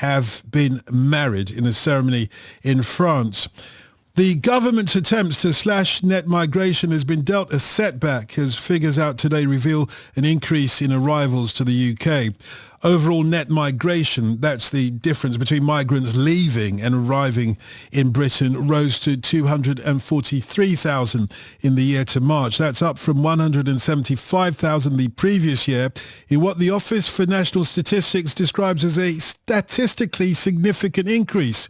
have been married in a ceremony in France. The government's attempts to slash net migration has been dealt a setback as figures out today reveal an increase in arrivals to the UK. Overall net migration, that's the difference between migrants leaving and arriving in Britain, rose to 243,000 in the year to March. That's up from 175,000 the previous year in what the Office for National Statistics describes as a statistically significant increase.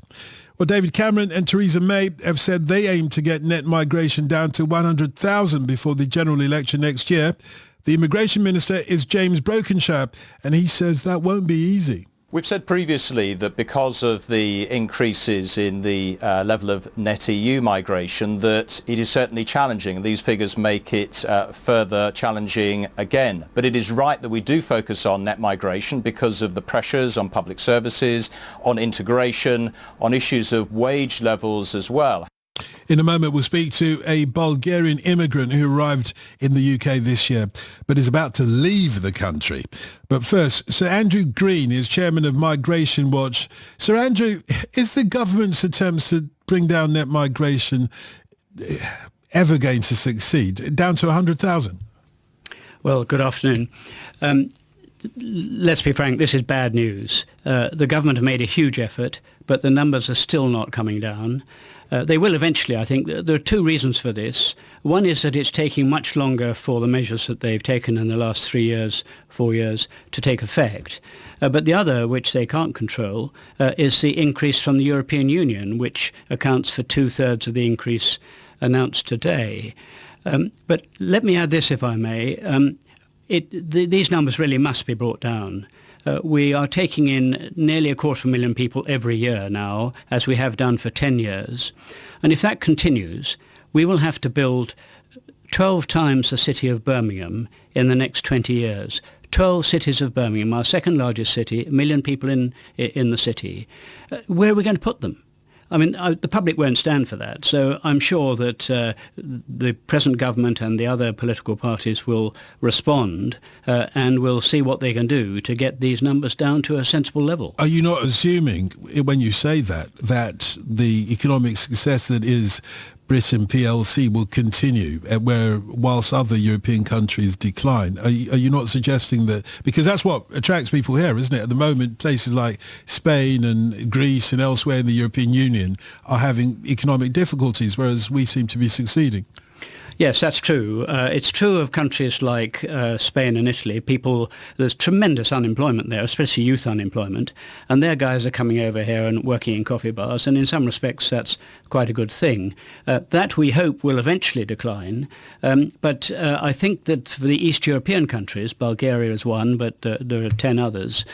Well, David Cameron and Theresa May have said they aim to get net migration down to 100,000 before the general election next year. The immigration minister is James Brokenshire, and he says that won't be easy. We've said previously that because of the increases in the level of net EU migration, that it is certainly challenging. These figures make it further challenging again. But it is right that we do focus on net migration because of the pressures on public services, on integration, on issues of wage levels as well. In a moment, we'll speak to a Bulgarian immigrant who arrived in the UK this year, but is about to leave the country. But first, Sir Andrew Green is chairman of Migration Watch. Sir Andrew, is the government's attempts to bring down net migration ever going to succeed? Down to 100,000? Well, good afternoon. Let's be frank, this is bad news. The government have made a huge effort, but the numbers are still not coming down. They will eventually, I think. There are two reasons for this. One is that it's taking much longer for the measures that they've taken in the last 3 years, 4 years, to take effect. But the other, which they can't control, is the increase from the European Union, which accounts for 2/3 of the increase announced today. But let me add this, if I may. These numbers really must be brought down. We are taking in nearly 250,000 people every year now, as we have done for 10 years. And if that continues, we will have to build 12 times the city of Birmingham in the next 20 years. 12 cities of Birmingham, our second largest city, 1 million people in the city. Where are we going to put them? I mean, the public won't stand for that. So I'm sure that the present government and the other political parties will respond and will see what they can do to get these numbers down to a sensible level. Are you not assuming, when you say that the economic success that is Britain PLC will continue, whilst other European countries decline? Are you not suggesting that? Because that's what attracts people here, isn't it? At the moment, places like Spain and Greece and elsewhere in the European Union are having economic difficulties, whereas we seem to be succeeding. Yes, that's true. It's true of countries like Spain and Italy. There's tremendous unemployment there, especially youth unemployment, and their guys are coming over here and working in coffee bars, and in some respects that's quite a good thing. That we hope will eventually decline, but I think that for the East European countries, Bulgaria is one, but there are 9 others,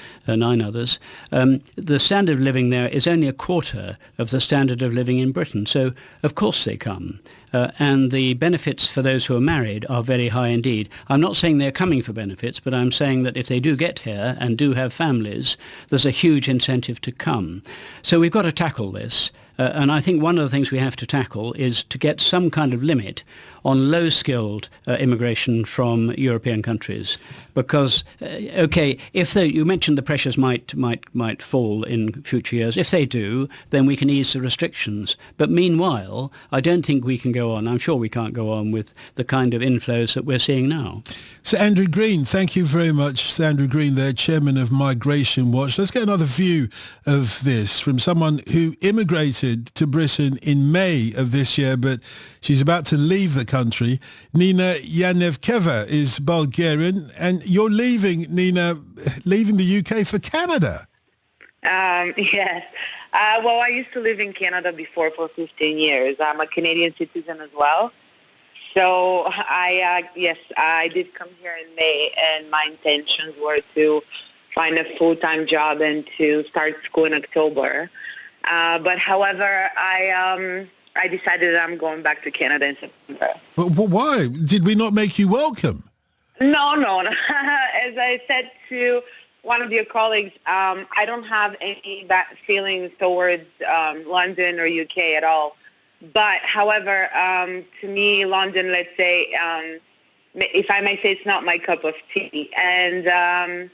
the standard of living there is only a quarter of the standard of living in Britain. So of course they come. And the benefits for those who are married are very high indeed. I'm not saying they're coming for benefits, but I'm saying that if they do get here and do have families, there's a huge incentive to come. So we've got to tackle this. And I think one of the things we have to tackle is to get some kind of limit on low-skilled immigration from European countries, because you mentioned the pressures might fall in future years. If they do, then we can ease the restrictions. But meanwhile, I don't think we can go on. I'm sure we can't go on with the kind of inflows that we're seeing now. Sir Andrew Green, thank you very much. Sir Andrew Green there, chairman of Migration Watch. Let's get another view of this from someone who immigrated to Britain in May of this year, but she's about to leave the country. Nina Yanevkeva is Bulgarian, and you're leaving the UK for Canada. Yes. Well, I used to live in Canada before for 15 years. I'm a Canadian citizen as well. So I did come here in May, and my intentions were to find a full-time job and to start school in October. But however, I decided that I'm going back to Canada in September. But why? Did we not make you welcome? No. As I said to one of your colleagues, I don't have any bad feelings towards London or UK at all. But, however, to me, London, let's say, if I may say, it's not my cup of tea. And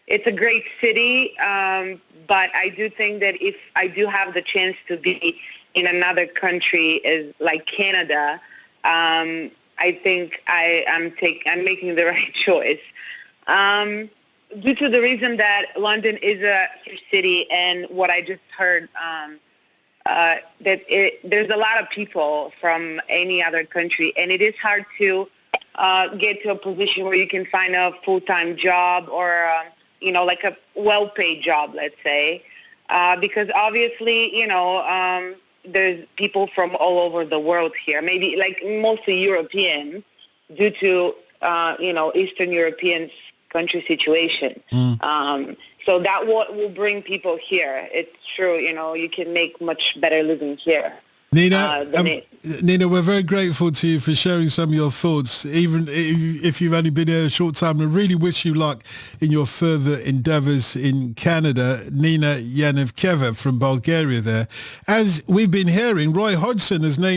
it's a great city, but I do think that if I do have the chance to be in another country like Canada, I think I'm making the right choice. Due to the reason that London is a huge city, and what I just heard, there's a lot of people from any other country, and it is hard to get to a position where you can find a full-time job or, like a well-paid job, let's say, because obviously, there's people from all over the world here, maybe like mostly Europeans due to, Eastern Europeans country situation. So that will bring people here. It's true, you can make much better living here. Nina, Nina, we're very grateful to you for sharing some of your thoughts, even if you've only been here a short time. I really wish you luck in your further endeavours in Canada. Nina Yanevkeva from Bulgaria there. As we've been hearing, Roy Hodgson has named